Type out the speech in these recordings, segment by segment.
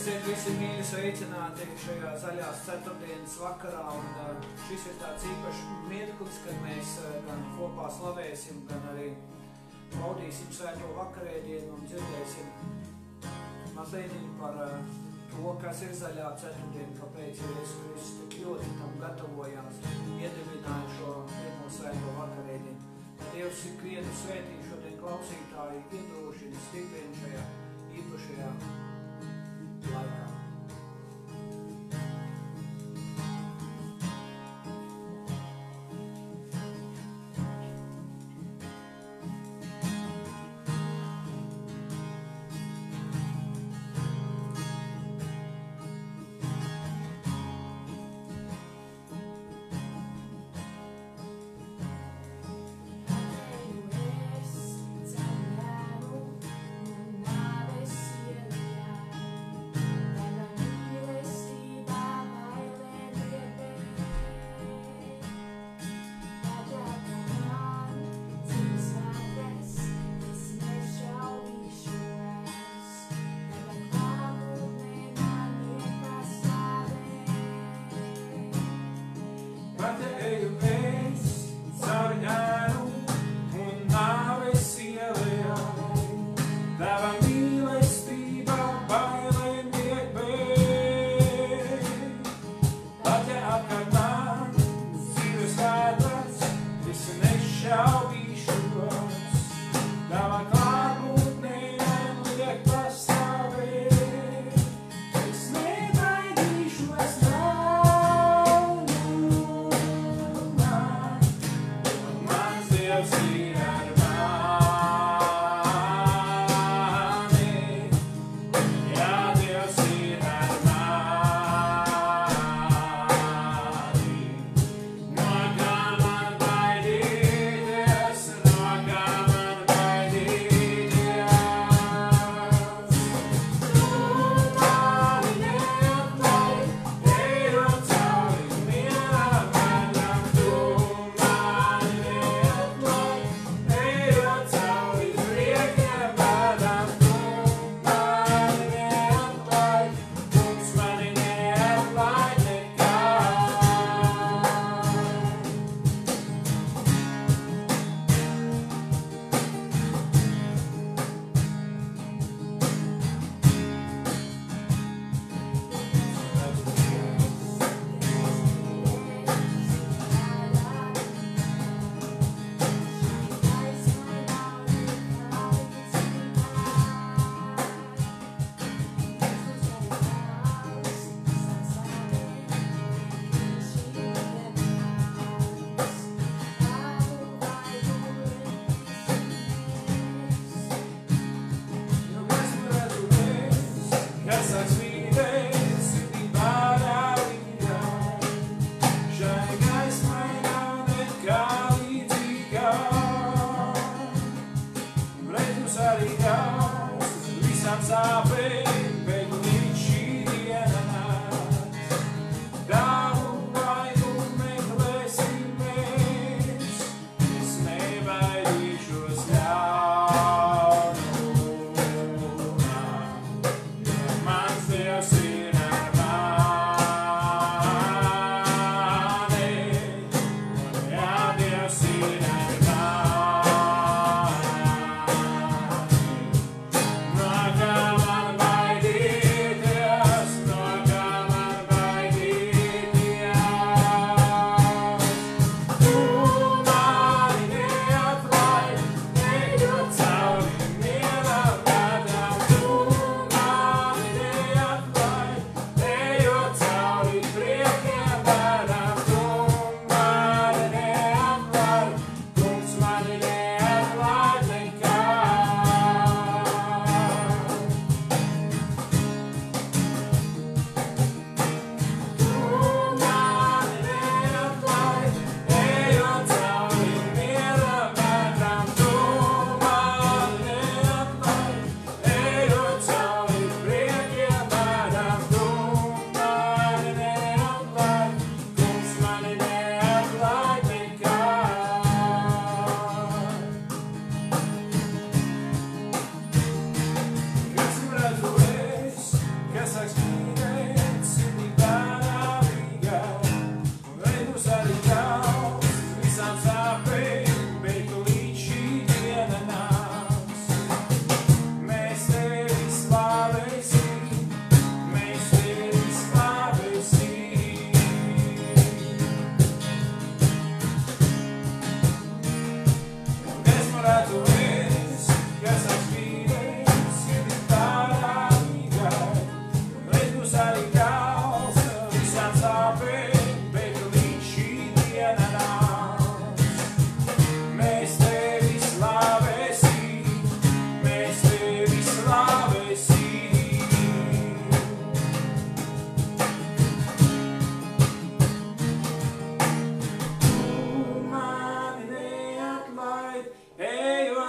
Esiet visi mīļi sveicināti šajā zaļās ceturtdienas vakarā, un šis ir tāds īpašs mirklis, kad mēs gan kopā slavēsim, gan arī baudīsim svēto vakarēdienu un dzirdēsim mazliet par to, kas ir zaļā ceturtdiena, kāpēc Jēzus Kristus tik ļoti tam gatavojās, iedibināja šo pirmo svēto vakarēdienu. Dievs ikvienu svētī šodien klausītāji iedrošina, stiprina šajā īpašajā laikā.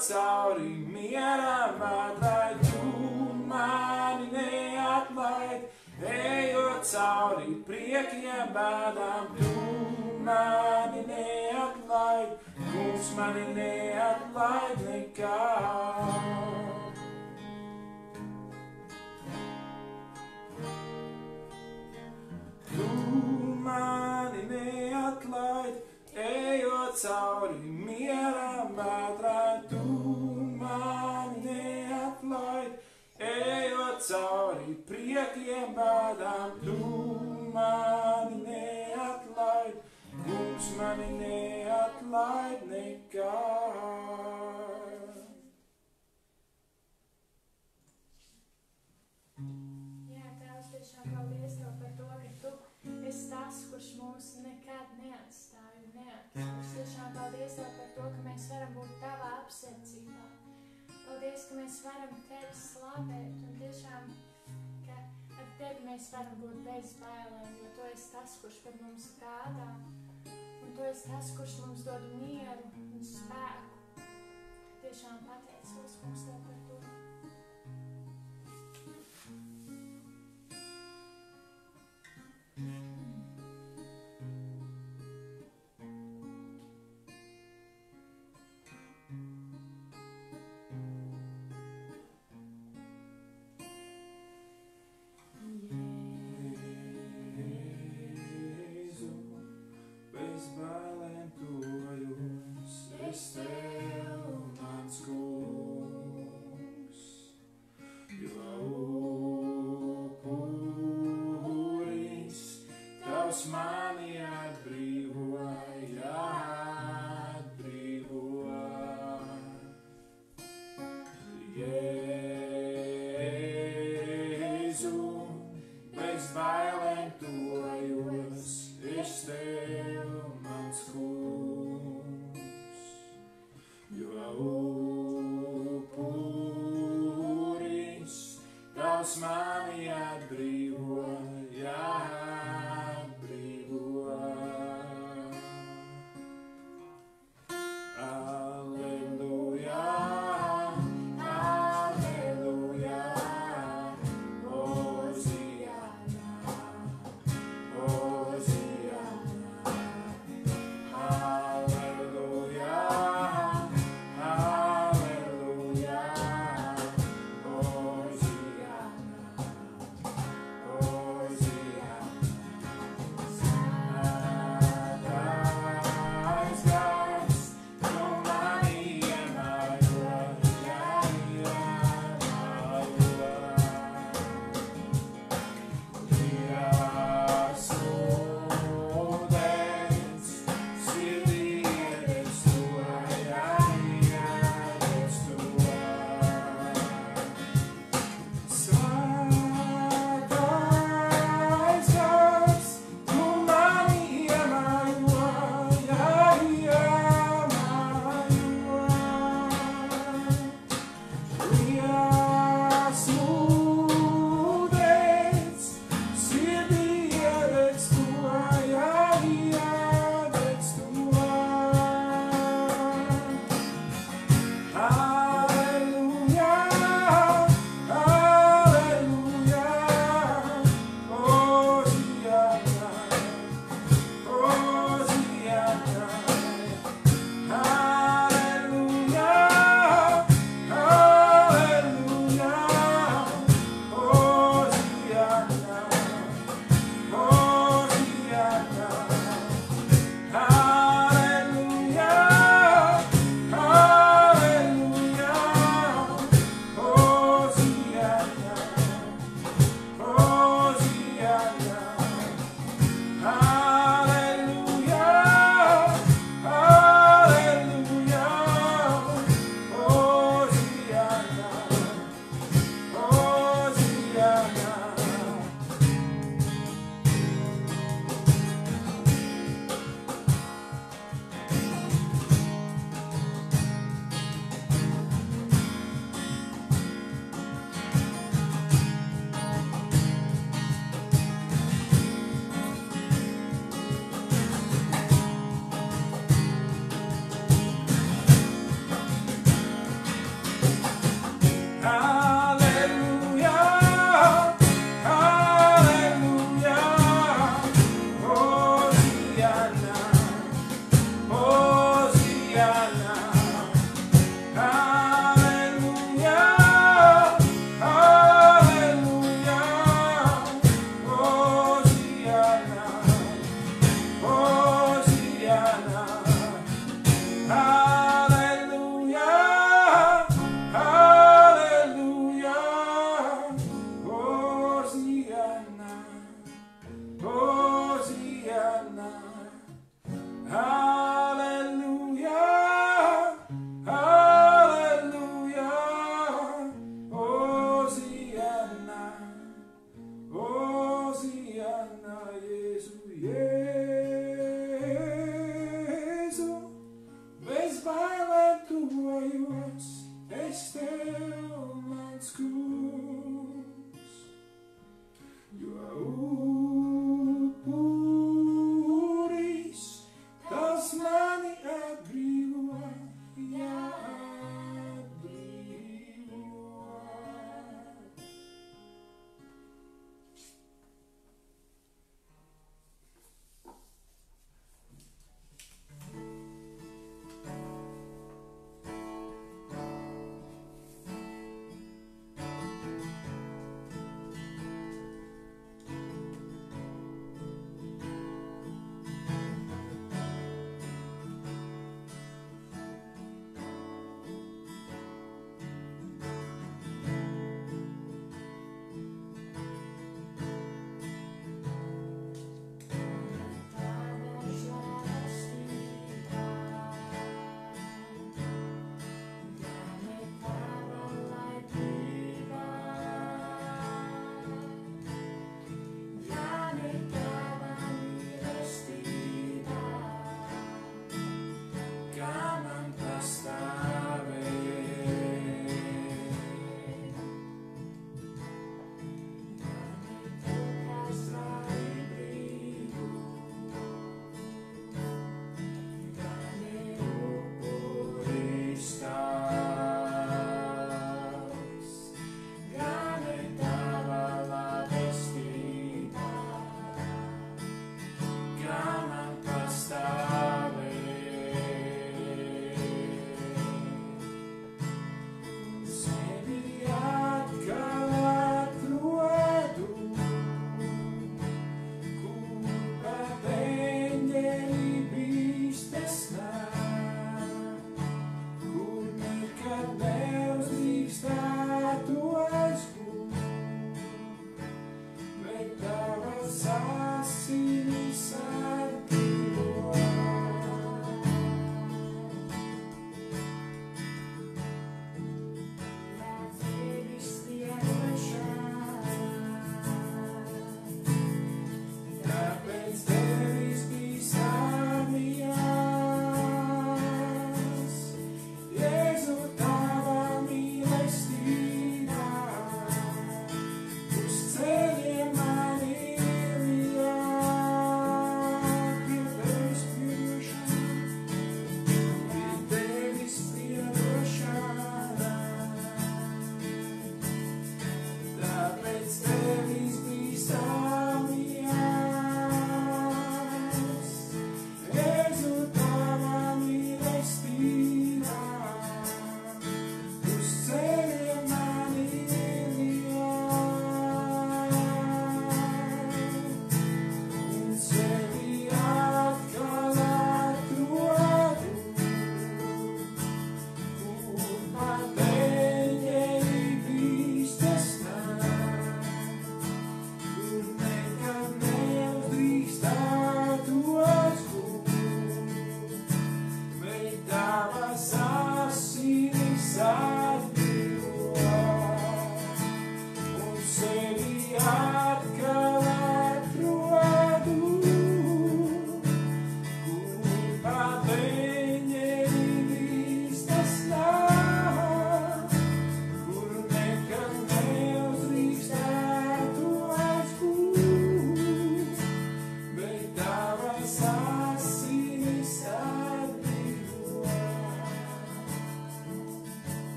cauri mieram vētrai, tu mani neatlaid, ejot cauri priekiem bēdām, tu mani neatlaid, kungs mani neatlaid nekad. Tu mani neatlaid, ejot cauri mieram vētrai, tu mani neatlaid, ejot cauri priekiem bēdām, tu mani neatlaid, kungs mani neatlaid nekad. Jā, Tēvs, tiešām paldies Tev par to, ka Tu esi tas, kurš mūs nekad neatstāja un neatstās. Tiešām paldies Tev par to, ka mēs varam būt Tavā apsardzībā. Paldies, ka mēs varam Tevi slavēt un tiešām, ka ar Tevi mēs varam būt bez bailēm, jo Tu esi tas, kurš par mums gādā, un Tu esi tas, kurš mums dod mieru un spēku. Tiešām pateicos, kungs, Tev par to. Jēzu, bez bailēm tojos, es Tev, mans kungs, jo upuris Tavs mani atbrīvoja, Jēzu, bez bailēm tojos, es Tev, mans kungs, jo upuris Tavs mani atbrīvoja. Alleluja, alleluja, Hosiana, Hosiana,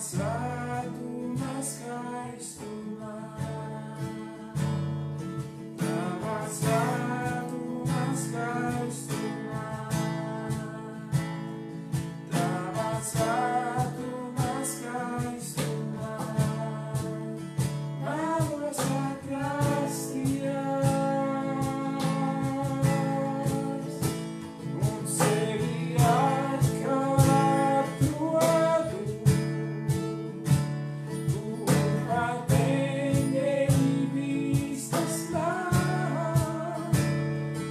svētuma skaistumā, tavā svētuma skaistumā, tavā svētuma skaistumā, vēlos atrasties un sevi atklāt dodu. Tu pateņēji vistas nāk,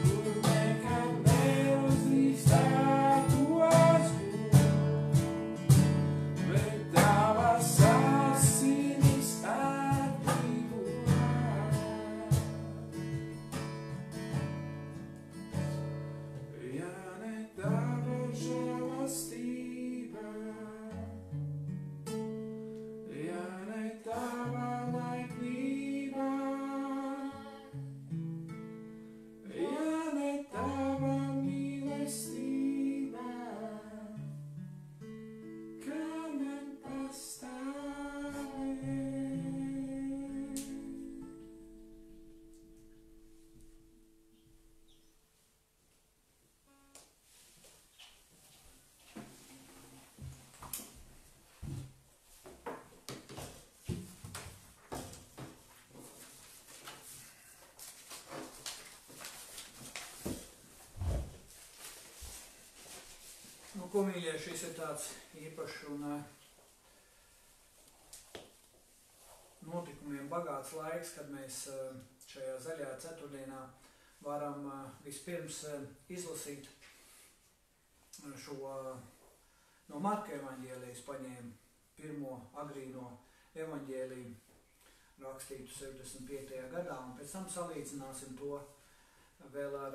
kur nekad neuzdrīkstētos būt, bet tavas asinis atbrīvot. Ja ne tava žēlastība, ja ne tava laipnība, ja ne tava mīlestība, kā man pastāvēt? Nu, ko mīļie, šis ir tāds īpašs un notikumiem bagāts laiks, kad mēs šajā zaļajā ceturtdienā varam vispirms izlasīt šo no Marka evaņģēlijas paņēmu pirmo agrīno evaņģēliju rakstītu 65. gadā, un pēc tam salīdzināsim to vēl ar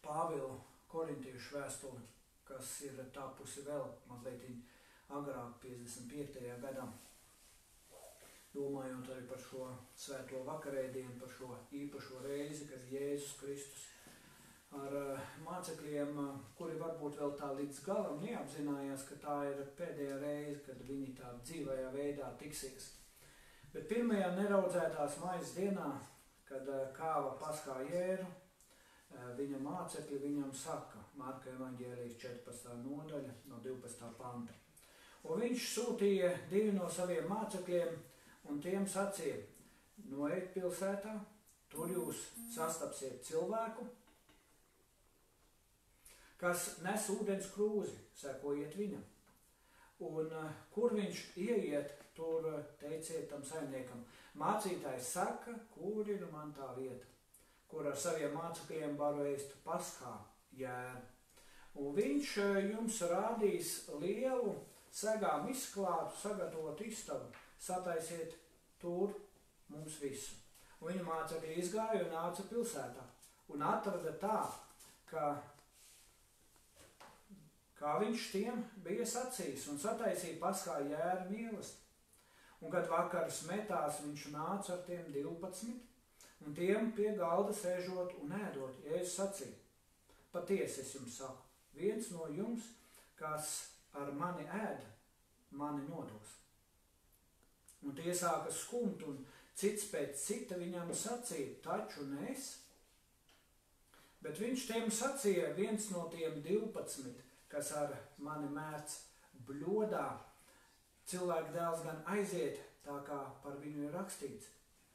Pāvilu Korintiešu vēstuli, kas ir tapusi vēl mazliet agrāk, 55. gadā. Domājot arī par šo svēto vakarēdienu, par šo īpašo reizi, kad Jēzus Kristus ar mācekļiem, kuri varbūt vēl tā līdz galam neapzinājās, ka tā ir pēdējā reize, kad viņi tā dzīvajā veidā tiksies. Bet pirmajā neraudzētās maizes dienā, kad kāva paskā jēru, viņa mācekļi viņam saka, Marka evaņģēlijas 14. nodaļa no 12. panta. Un viņš sūtīja 2 no saviem mācekļiem, un tiem sacīja, noiet pilsētā, tur jūs sastapsiet cilvēku, kas nes ūdens krūzi, sekojiet viņam. Un kur viņš ieiet, tur teiciet tam saimniekam, mācītājs saka, kur ir man tā vieta, kur ar saviem mācekļiem varu ēst paskā jēru. Un viņš jums rādīs lielu, segām izklātu, sagatavotu istabu, sataisiet tur mums visu. Un viņa mācekļi izgāja un nāca pilsētā un atrada tā, kā viņš tiem bija sacījis, un sataisīja paskā jēru mīlesti. Un kad vakars metās, viņš nāca ar tiem 12, un tiem pie galda sēžot un ēdot, Jēzus sacīja, patiesi es jums saku, viens no jums, kas ar mani ēda, mani nodos. Un tie sāka skumt, un cits pēc cita viņam sacīja, taču ne es. Bet viņš tiem sacīja, viens no tiem 12, kas ar mani mērc bļodā, cilvēka dēls gan aiziet, tā kā par viņu ir rakstīts,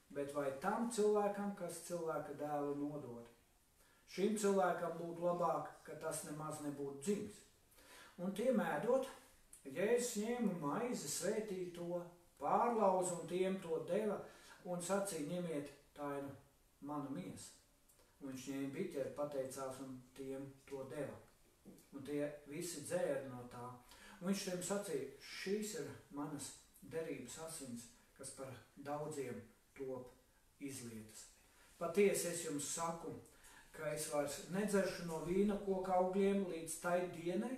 bet vai tam cilvēkam, kas cilvēka dēlu nodod? Šim cilvēkam būtu labāk, ka tas nemaz nebūtu dzimis. Un tiem ēdot, Jēzus ņēma maizi, svētīja to, pārlauza un tiem to deva un sacīja, ņemiet, tā ir mana miesa. Un viņš ņēma biķeri, pateicās un tiem to deva. Un tie visi dzēra no tā. Un viņš tiem sacīja, šīs ir manas derības asins, kas par daudziem top izlietas. Patiesi es jums saku, ka es vairs nedzeršu no vīna koka augļiem līdz tai dienai,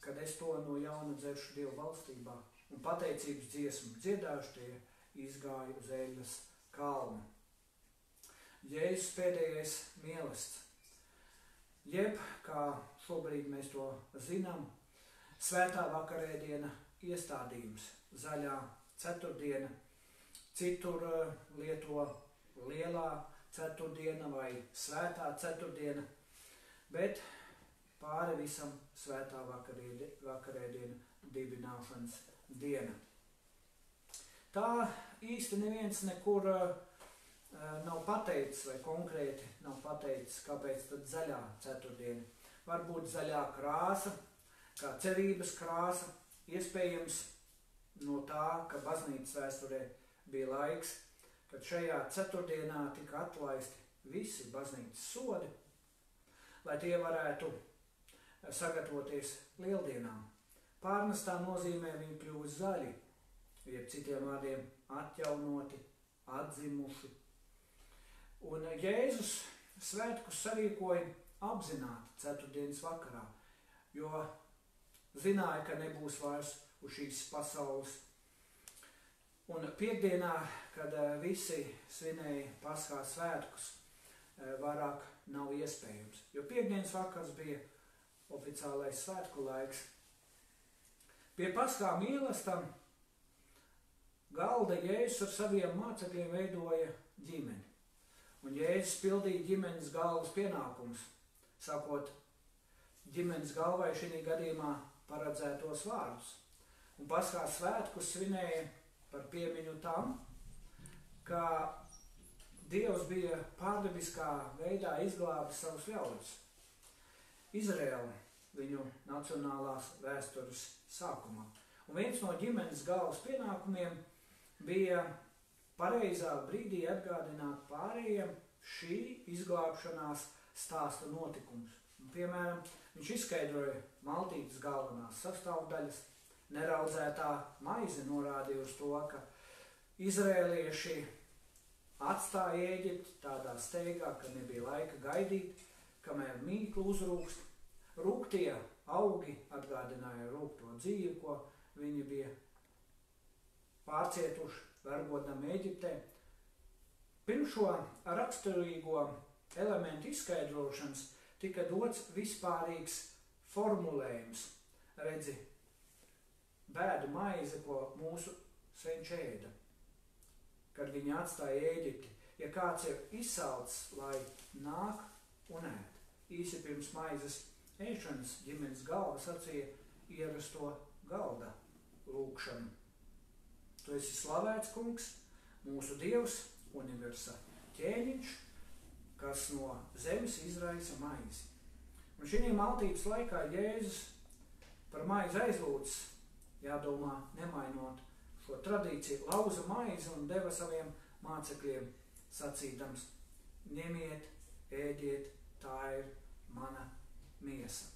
kad es to no jauna dzeršu Dievu valstībā. Un pateicības dziesmu dziedāšu, tie izgāja uz Eļas kalnu. Jēzus pēdējais mīlestība. Jeb, kā šobrīd mēs to zinām, svētā vakarēdiena iestādījums, zaļā ceturtdiena, citur lieto lielā ceturtdiena vai svētā ceturtdiena, bet pāri visam svētā vakarēdiena, dibināšanas diena. Tā īsti neviens nekur nav pateicis vai konkrēti nav pateicis, kāpēc tad zaļā ceturtdiena. Varbūt zaļā krāsa, kā cerības krāsa, iespējams no tā, ka baznīcas vēsturē bija laiks, kad šajā ceturtdienā tika atlaisti visi baznīcas sodi, lai tie varētu sagatavoties lieldienām. Pārnestā nozīmē viņi kļuvusi zaļi, jeb citiem vārdiem atjaunoti, atzimuši. Un Jēzus svētkus sarīkoja apzināti ceturtdienas vakarā, jo zināja, ka nebūs vairs uz šīs pasaules. Un piekdienā, kad visi svinēja Paskās svētkus, vairāk nav iespējams, jo piekdienas vakars bija oficiālais svētku laiks. Pie Paskā mīlestam galda Jēzus ar saviem mācekļiem veidoja ģimeni. Un Jēzus pildīja ģimenes galvas pienākumus, sakot ģimenes galvai šī gadījumā paredzētos vārdus. Un Paskās svētkus svinēja par piemiņu tam, ka Dievs bija pārdabiskā veidā izglābis savus ļaudis. Izraēlu viņu nacionālās vēstures sākumā. Un viens no ģimenes galvas pienākumiem bija pareizā brīdī atgādināt pārējiem šī izglābšanās stāsta notikumus. Un, piemēram, viņš izskaidroja maltītes galvenās sastāvdaļas, neraudzētā maize norādīja uz to, ka izrēlieši atstāja Ēģipti tādā steigā, ka nebija laika gaidīt, kamēr mīklu uzrūkst. Rūktie augi atgādināja rūkto dzīvi, ko viņi bija pārcietuši, vergodam Ēģiptē. Pirms šo raksturīgo elementu izskaidrošanas tika dots vispārīgs formulējums. Redzi, bēdu maize, ko mūsu senči ēda, kad viņi atstāja Ēģipti. Ja kāds ir izsalcis, lai nāk un ēd. Īsi pirms maizes ēšanas ģimenes galva sacīja ierasto galda lūkšanu. Tu esi slavēts, kungs, mūsu Dievs, universa ķēniņš, kas no zemes izraisa maizi. Un šī maltības laikā Jēzus par maizi aizlūdzis, jādomā, nemainot šo tradīciju, lauza maizi un deva saviem mācekļiem sacīdams: ņemiet, ēdiet, tā ir mana miesa.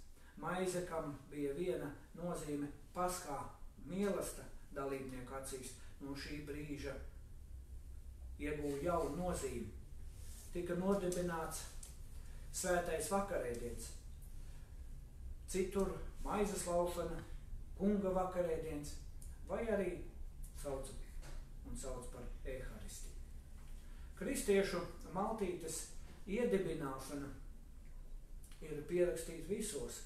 Maize, kam bija viena nozīme Paskā mīlesta dalībnieku acīs, no šī brīža iegūja jaunu nozīmi. Tika nodibināts svētais vakarēdiens. Citur maizes laušana, kunga vakarēdiens, vai arī sauc par eharisti. Kristiešu maltītes iedibināšana ir pierakstīta visos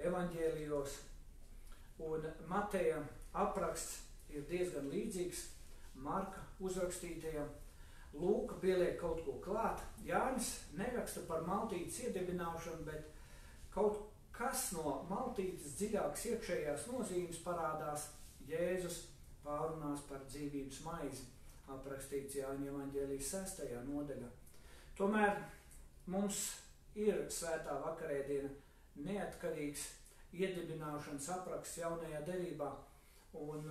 evaņģēlijos, un Mateja apraksts ir diezgan līdzīgs Marka uzrakstītajam. Lūka pieliek kaut ko klāt. Jānis neraksta par maltītes iedibināšanu, bet kaut kas no maltītes dziļākas iekšējās nozīmes parādās Jēzus pārunās par dzīvības maizi, aprakstīts Jāņa evaņģēlijas 6. nodaļā. Tomēr mums ir svētā vakarēdiena neatkarīgs iedibināšanas apraksts jaunajā derībā un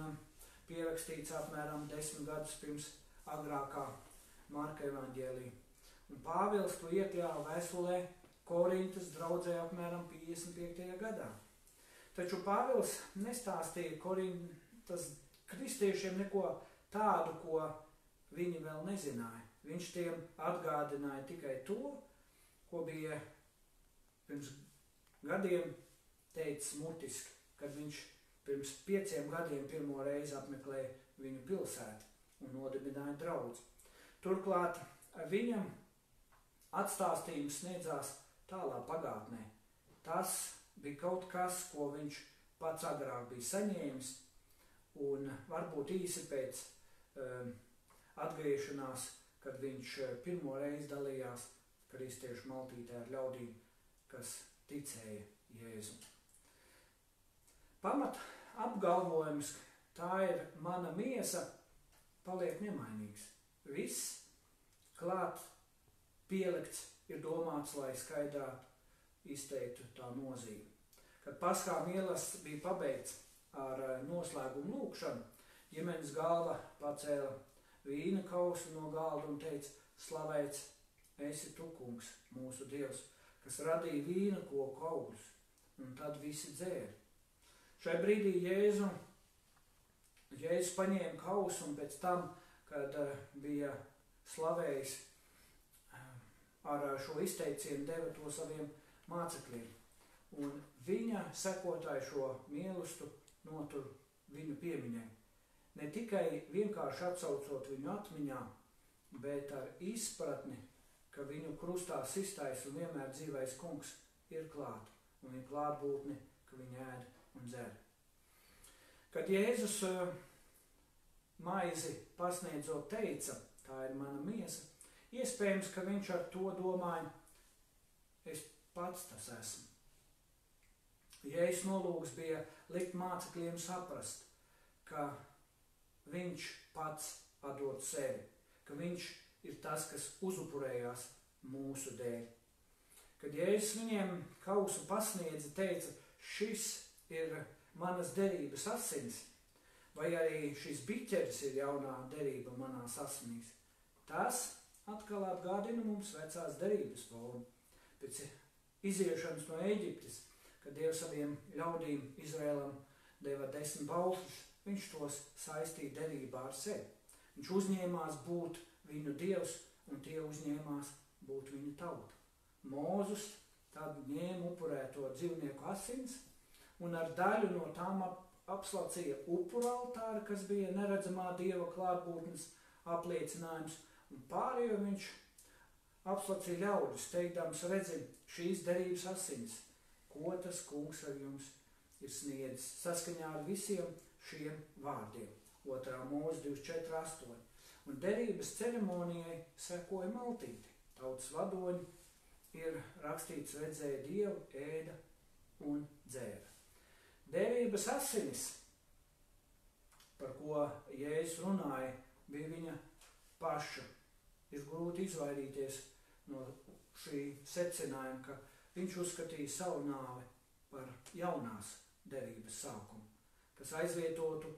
pierakstīts apmēram 10 gadus pirms agrākā Marka evaņģēlija. Un Pāvils to iekļāva vēstulē Korintas draudzē apmēram 55. gadā. Taču Pāvils nestāstīja Korintas kristiešiem neko tādu, ko viņi vēl nezināja. Viņš tiem atgādināja tikai to, ko bija pirms gadiem teicis mutiski, kad viņš pirms 5 gadiem pirmo reizi apmeklēja viņu pilsētu un nodibināja draudzi. Turklāt viņam atstāstījums sniedzās tālā pagātnē. Tas bija kaut kas, ko viņš pats agrāk bija saņēmis un varbūt īsi pēc atgriešanās, kad viņš pirmo reizi dalījās kristiešu maltītē ar ļaudīm, kas ticēja Jēzu. Pamat apgalvojums, tā ir mana miesa, paliek nemainīgs. Viss klāt pielikts ir domāts, lai skaidrāk izteiktu tā nozīme. Kad Paskā mielasts bija pabeigts ar noslēgumu lūkšanu, ģimenes galva pacēla vīna kausu no galda un teica: slavēts esi tu, kungs, mūsu Dievs, kas radīja vīna koku augļus, un tad visi dzēra. Šai brīdī Jēzus paņēma kausu un pēc tam, kad bija slavējis ar šo izteicienu, deva to saviem mācekļiem. Un viņa sekotāji šo mielastu notur viņu piemiņai. Ne tikai vienkārši atsaucot viņu atmiņā, bet ar izpratni, ka viņu krustā sistais un vienmēr dzīvais kungs ir klāt, un viņa klātbūtni, ka viņa ēd un dzer. Kad Jēzus maizi pasniedzot teica: tā ir mana miesa, iespējams, ka viņš ar to domāja: es pats tas esmu. Jēzus nolūks bija likt mācekļiem saprast, ka viņš pats atdod sevi, ka viņš ir tas, kas uzupurējās mūsu dēļ. Kad Jēzus viņiem kausu pasniedza, teica: šis ir manas derības asins, vai arī šis biķeris ir jaunā derība manās asinīs. Tas atkal atgādina mums vecās derības formu. Pēc iziešanas no Ēģiptes, kad Dievs saviem ļaudīm Izraēlam deva 10 baušļus, viņš tos saistīja derībā ar sevi. Viņš uzņēmās būt viņu Dievs, un tie uzņēmās būt viņu tauta. Mūzus tad ņēma upurēto dzīvnieku asins, un ar daļu no tām apslacīja upura altāri, kas bija neredzamā Dieva klātbūtnes apliecinājums, un pārējo viņš apslacīja ļaudis, teikdams: redzi, šīs derības asins, ko tas kungs ar jums ir sniedzis, saskaņā ar visiem šiem vārdiem. 2. Mūzes 24:8. Un derības ceremonijai sekoja maltīti. Tautas vadoņi ir rakstīts: redzēja Dievu, ēda un dzēra. Derības asinis, par ko Jēzus runāja, bija viņa paša. Ir grūti izvairīties no šī secinājuma, ka viņš uzskatīja savu nāvi par jaunās derības sākumu, kas aizvietotu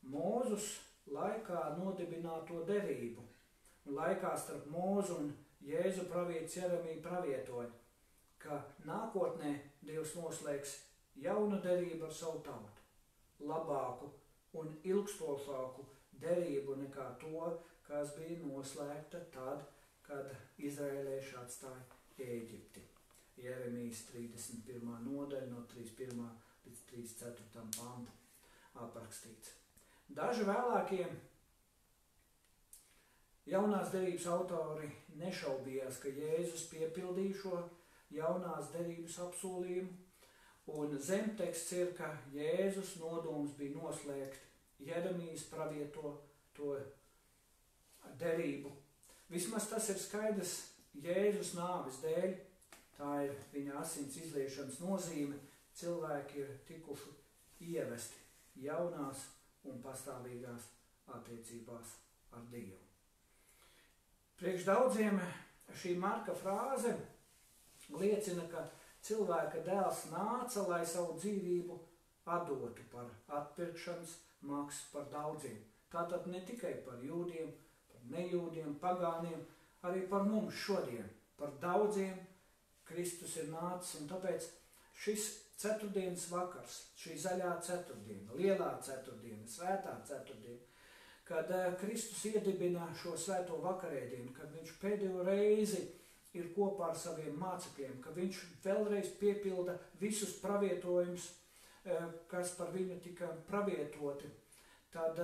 Mūzus laikā nodibināto derību. Un laikā starp Mūzu un Jēzu pravietis Jeremija pravietoja, ka nākotnē Dievs noslēgs jaunu derību ar savu tautu, labāku un ilgstošāku derību nekā to, kas bija noslēgta tad, kad izraēlieši atstāja Ēģipti. Jeremijas 31. nodaļa no 31. līdz 34. pantu aprakstīts. Daži vēlākie jaunās derības autori nešaubījās, ka Jēzus piepildīja šo jaunās derības apsolījumu, un zemteksts ir, ka Jēzus nodoms bija noslēgt Jeremijas pravieto to derību. Vismaz tas ir skaidrs Jēzus nāves dēļ, tā ir viņa asins izliešanas nozīme, cilvēki ir tikuši ievesti jaunās un pastāvīgās attiecībās ar Dievu. Priekš daudziem šī Marka frāze liecina, ka cilvēka dēls nāca, lai savu dzīvību atdotu par atpirkšanas maksu par daudziem. Tātad ne tikai par jūdiem, par nejūdiem, pagāniem, arī par mums šodien. Par daudziem Kristus ir nācis, un tāpēc šis ceturtdienas vakars, šī zaļā ceturtdiena, lielā ceturtdiena, svētā ceturtdiena, kad Kristus iedibina šo svēto vakarēdienu, kad viņš pēdējo reizi ir kopā ar saviem mācekļiem, ka viņš vēlreiz piepilda visus pravietojumus, kas par viņu tika pravietoti, tad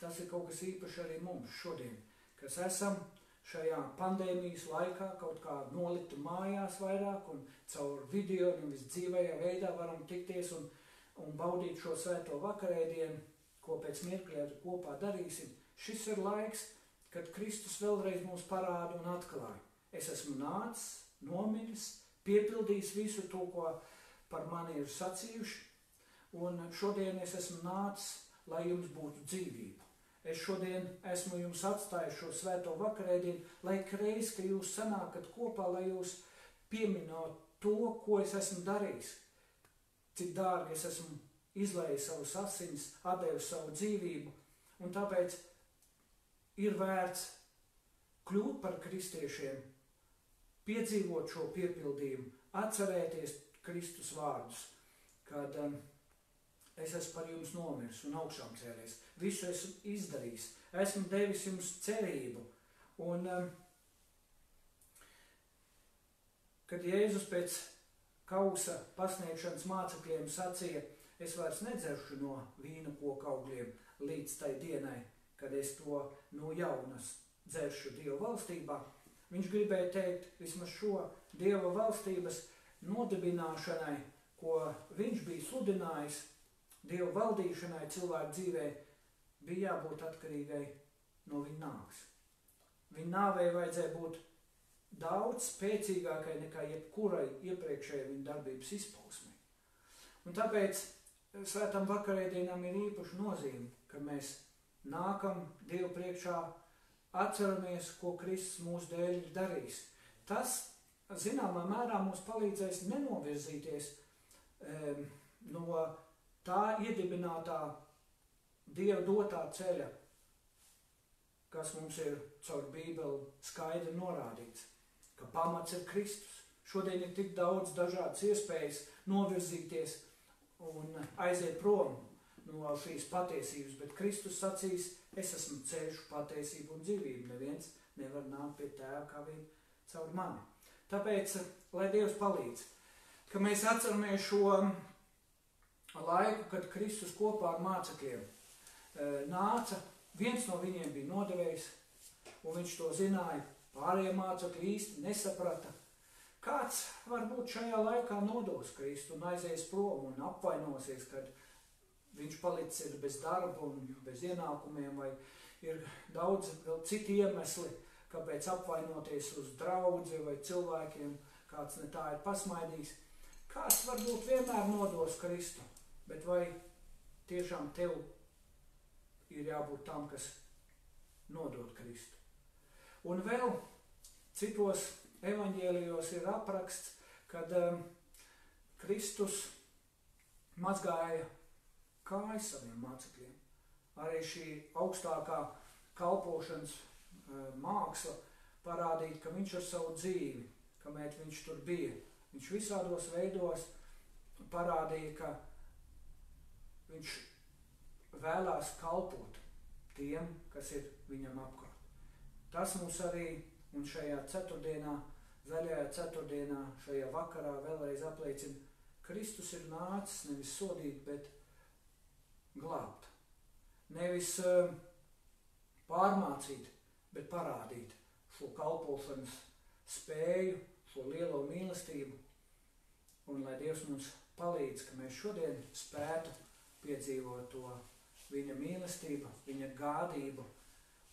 tas ir kaut kas īpaši arī mums šodien, kas esam šajā pandēmijas laikā kaut kā nolikti mājās vairāk un caur video un visdzīvajā veidā varam tikties un un baudīt šo svēto vakarēdienu, ko pēc mirkļa kopā darīsim. Šis ir laiks, kad Kristus vēlreiz mums parāda un atklāja. Es esmu nācis, nomiris, piepildījis visu to, ko par mani ir sacījuši, un šodien es esmu nācis, lai jums būtu dzīvība. Es šodien esmu jums atstājis šo svēto vakarēdienu, lai reiz, ka jūs sanākat kopā, lai jūs pieminot to, ko es esmu darījis, cik dārgi es esmu izlējis savus asinis, atdevis savu dzīvību, un tāpēc ir vērts kļūt par kristiešiem, piedzīvot šo piepildījumu, atcerēties Kristus vārdus, kad es esmu par jums nomiris un augšām cēlies. Visu esmu izdarījis, esmu devis jums cerību. Un kad Jēzus pēc kausa pasniegšanas mācekļiem sacīja, es vairs nedzeršu no vīna koka augļiem līdz tai dienai, kad es to no jaunas dzeršu Dieva valstībā, viņš gribēja teikt vismaz šo Dieva valstības nodibināšanai, ko viņš bija sludinājis, Dieva valdīšanai cilvēku dzīvē, bija jābūt atkarīgai no viņa nāves. Viņa nāvei vajadzēja būt daudz spēcīgākai nekā jebkurai iepriekšējai viņa darbības izpausmei. Un tāpēc svētam vakarēdienam ir īpaša nozīme, ka mēs nākam Dievu priekšā, atceramies, ko Kristus mūsu dēļ ir darījis. Tas, zināmā mērā, mums palīdzēs nenovirzīties no tā iedibinātā Dieva dotā ceļa, kas mums ir caur Bībeli skaidri norādīts, ka pamats ir Kristus. Šodien ir tik daudz dažādas iespējas novirzīties un aiziet prom no šīs patiesības, bet Kristus sacīs, es esmu ceļš, patiesība un dzīvība. Neviens nevar nākt pie Tēva kā vien caur mani. Tāpēc, lai Dievs palīdz, ka mēs atceramies šo laiku, kad Kristus kopā ar mācekļiem nāca, viens no viņiem bija nodevējs, un viņš to zināja, pārējie mācekļi īsti nesaprata. Kāds varbūt šajā laikā nodos Kristu un aizies prom un apvainosies, kad viņš palicis bez darba un bez ienākumiem, vai ir daudz vēl citi iemesli, kāpēc apvainoties uz draudzi vai cilvēkiem, kāds ne tā ir pasmaidījis. Kāds varbūt vienmēr nodos Kristu, bet vai tiešām tev ir jābūt tam, kas nodod Kristu? Un vēl citos evaņģēlijos ir apraksts, kad Kristus mazgāja kājas saviem mācekļiem. Arī šī augstākā kalpošanas māksla parādīt, ka viņš ar savu dzīvi, kamēr viņš tur bija, viņš visādos veidos parādīja, ka viņš vēlās kalpot tiem, kas ir viņam apkārt. Tas mums arī, un šajā ceturtdienā, zaļajā ceturtdienā, šajā vakarā vēlreiz apliecina, Kristus ir nācis nevis sodīt, bet glābt. Nevis pārmācīt, bet parādīt šo kalpošanas spēju, šo lielo mīlestību. Un lai Dievs mums palīdz, ka mēs šodien spētu piedzīvot to viņa mīlestību, viņa gādību.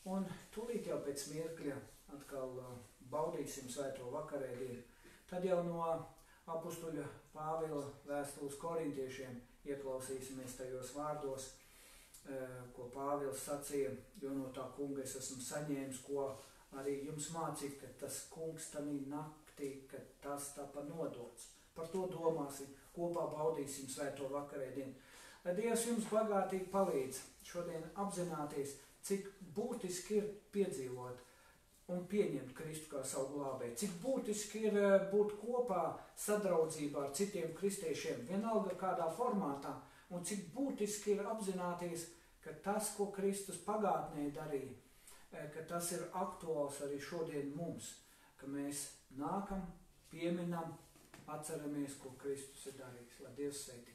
Un tūlīt jau pēc mirkļa atkal baudīsim svēto vakarēdienu. Tad jau no apustuļa Pāvila vēstules korintiešiem ieklausīsimies tajos vārdos, ko Pāvils sacīja, jo no tā kunga es esmu saņēmis, ko arī jums mācīt, ka tas kungs tanī naktī, ka tas tāpa nodots. Par to domāsim, kopā baudīsim svēto vakarēdienu. Lai Dievs jums bagātīgi palīdz šodien apzināties, cik būtiski ir piedzīvot un pieņemt Kristu kā savu glābēju. Cik būtiski ir būt kopā sadraudzībā ar citiem kristiešiem, vienalga kādā formātā, un cik būtiski ir apzināties, ka tas, ko Kristus pagātnē darīja, ka tas ir aktuāls arī šodien mums, ka mēs nākam, pieminam, atceramies, ko Kristus ir darījis. Lai Dievs sveitī.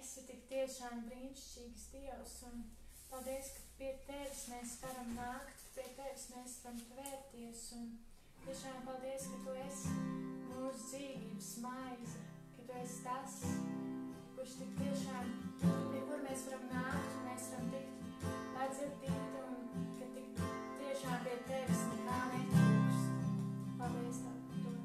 esi tik tiešām brīnišķīgs Dievs, un paldies, ka pie Tevis mēs varam nākt, pie Tevis mēs varam tvērties, un tiešām paldies, ka Tu esi mūsu dzīvības maize, ka Tu esi tas, kurš tik tiešām, pie kur mēs varam nākt, un mēs varam tikt padzirdīti, un ka tik tiešām pie Tevis nekā netrūkst. Paldies Tev par to.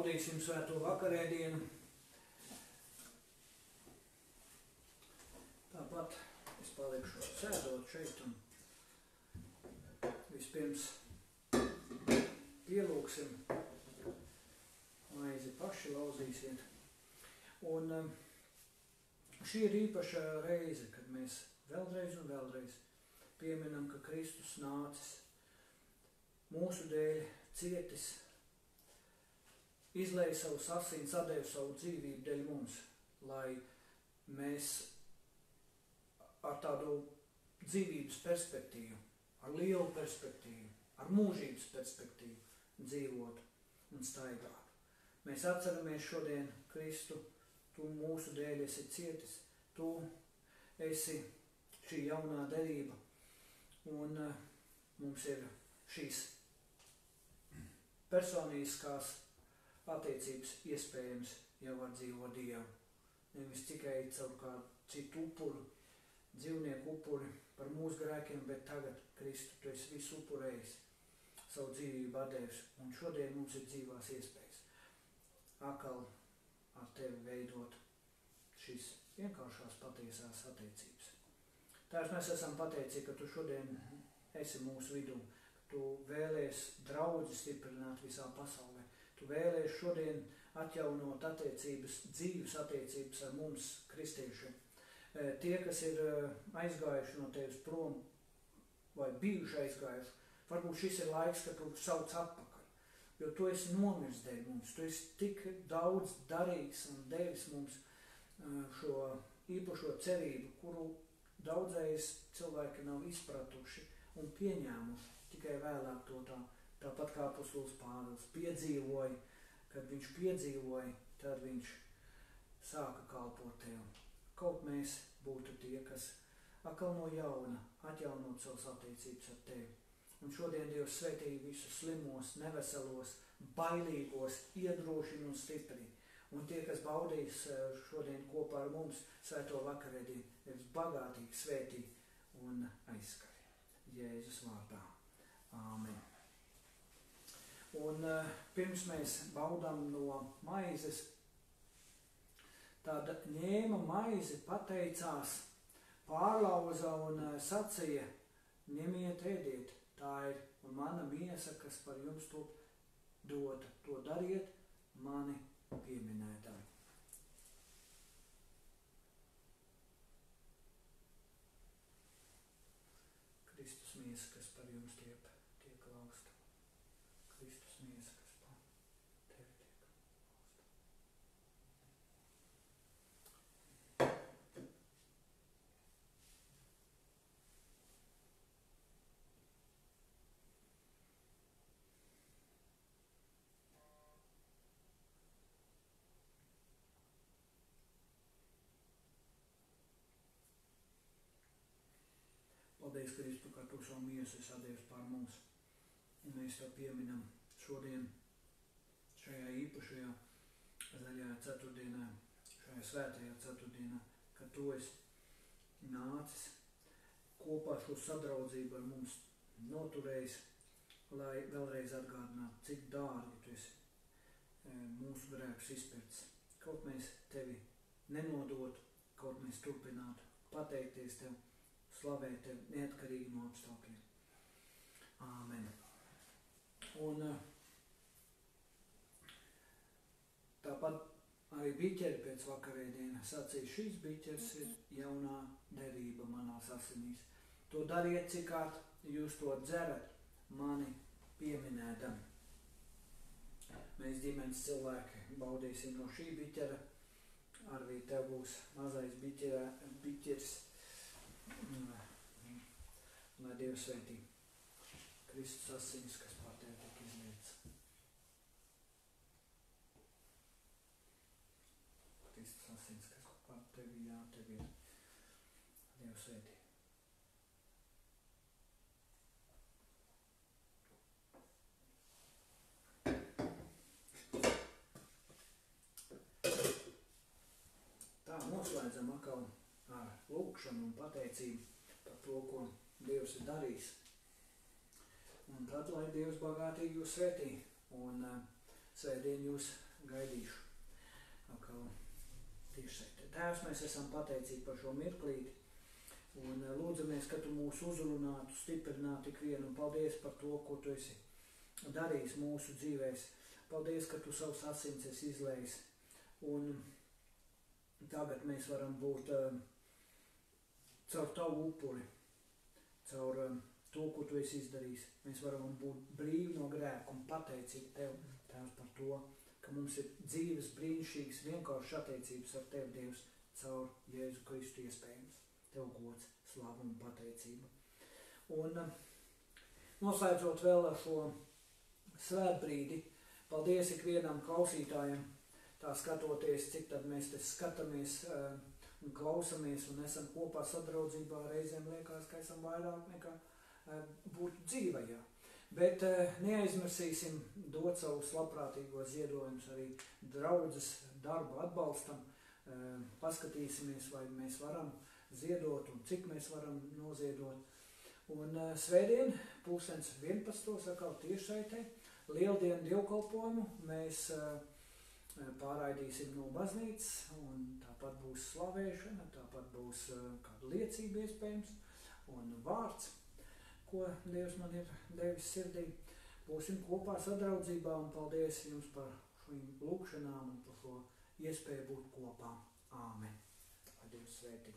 baudīsim svēto vakarēdienu. Tāpat es palikšu sēdot šeit un vispirms pielūksim, maizi paši lauzīsiet. Un šī ir īpaša reize, kad mēs vēlreiz un vēlreiz pieminam, ka Kristus nācis mūsu dēļ, cietis, izlēja savus asins, atdeva savu dzīvību dēļ mums, lai mēs ar tādu dzīvības perspektīvu, ar lielu perspektīvu, ar mūžības perspektīvu dzīvotu un staigātu. Mēs atceramies šodien Kristu, tu mūsu dēļ esi cietis, tu esi šī jaunā derība, un mums ir šīs personīskās attiecības iespējams jau ar dzīvo Dievu. Nevis tikai caur kādu citu upuru, dzīvnieku upuri par mūsu grēkiem, bet tagad, Kristu, tu esi visu upurējis, savu dzīvību atdevis, un šodien mums ir dzīvās iespējas atkal ar tevi veidot šīs vienkāršās patiesās attiecības. Tēvs, mēs esam pateicīgi, ka tu šodien esi mūsu vidū, ka tu vēlies draudzi stiprināt visā pasaulē. Tu vēlies šodien atjaunot attiecības, dzīves attiecības ar mums, kristiešiem. Tie, kas ir aizgājuši no tevis prom vai bijuši aizgājuši, varbūt šis ir laiks, kad tu sauc atpakaļ, jo tu esi nomirs dēļ mums, tu esi tik daudz darīgs un devis mums šo īpašo cerību, kuru daudzreiz cilvēki nav izpratuši un pieņēmuši, tikai vēlāk to tāpat kā apostols Pāvils piedzīvoja, kad viņš piedzīvoja, tad viņš sāka kalpot tev. Kaut mēs būtu tie, kas atkal no jauna atjaunot savas attiecības ar tevi. Un šodien Dievs svētī visus slimos, neveselos, bailīgos, iedrošina un stiprina. Un tie, kas baudīs šodien kopā ar mums svēto vakarēdienu, Dievs bagātīgi svētī un aizskari. Jēzus vārdā. Āmen. Un pirms mēs baudām no maizes, tad ņēma maizi, pateicās, pārlauza un sacīja, ņemiet, ēdiet, tā ir mana miesa, kas par jums to dota, to dariet mani pieminētāji. Kristus miesa, kas par jums tiek lausta. Kristus miesa, kas par tevi tiek lausta. Paldies, Kristu, ka tu savu miesu esi atdevis pār mums. Un mēs tev pieminam šodien, šajā īpašajā zaļajā ceturtdienā, šajā svētajā ceturtdienā, ka tu esi nācis kopā šo sadraudzību ar mums noturējis, lai vēlreiz atgādinātu, cik dārgi tu esi mūsu grēkus izpircis. Kaut mēs tevi nenodotu, kaut mēs turpinātu pateikties tev, slavēt tev neatkarīgi no apstākļiem. Āmen. Un tāpat arī biķeri pēc vakarēdienas sacīja, šīs biķers ir jaunā derība manās asinīs. To dariet, cik kārt jūs to dzerat, mani pieminēdam. Mēs ģimenes cilvēki baudīsim no šī biķera, arī tev būs mazais biķers, lai Dievs svētī Kristus asinis, kas pār tevi tiek izlietas. Kristus asinis, kas pār tevi tevi ir. Dievs svētī. Tā noslēdzam atkal ar lūkšanu un pateicību par to, ko Dievs ir darījis. Un tad, lai Dievs bagātīgi jūs svētī un svētdien jūs gaidīšu atkal tiešsaitē. Tēvs, mēs esam pateicīgi par šo mirklīti un lūdzamies, ka tu mūs uzrunātu, stiprinātu ikvienu, un paldies par to, ko tu esi darījis mūsu dzīvēs. Paldies, ka tu savus asins esi izlējis, un tagad mēs varam būt caur tavu upuri, caur to, ko tu esi izdarījis. Mēs varam būt brīvi no grēka un pateicīgi tev, Tēvs, par to, ka mums ir dzīves brīnišķīgas, vienkārši attiecības ar tev, Dievs, caur Jēzu Kristu iespējams. Tev gods, slavu un pateicību. Un noslēdzot vēl ar šo svētbrīdi, paldies ikvienam klausītājam, tā skatoties, cik tad mēs te skatāmies un klausamies un esam kopā sadraudzībā, reizēm liekas, ka esam vairāk nekā būtu dzīvajā. Bet neaizmirsīsim dot savus labprātīgos ziedojumus arī draudzes darba atbalstam. Paskatīsimies, vai mēs varam ziedot un cik mēs varam noziedot. Un svētdien 11:00 atkal tiešsaitē lieldienu dievkalpojumu mēs pārraidīsim no baznīcas, un tāpat būs slavēšana, tāpat būs kāda liecība iespējams un vārds, ko Dievs man ir devis sirdī. Būsim kopā sadraudzībā, un paldies jums par šīm lūkšanām un par šo iespēju būt kopā. Āmen. Lai Dievs svētī.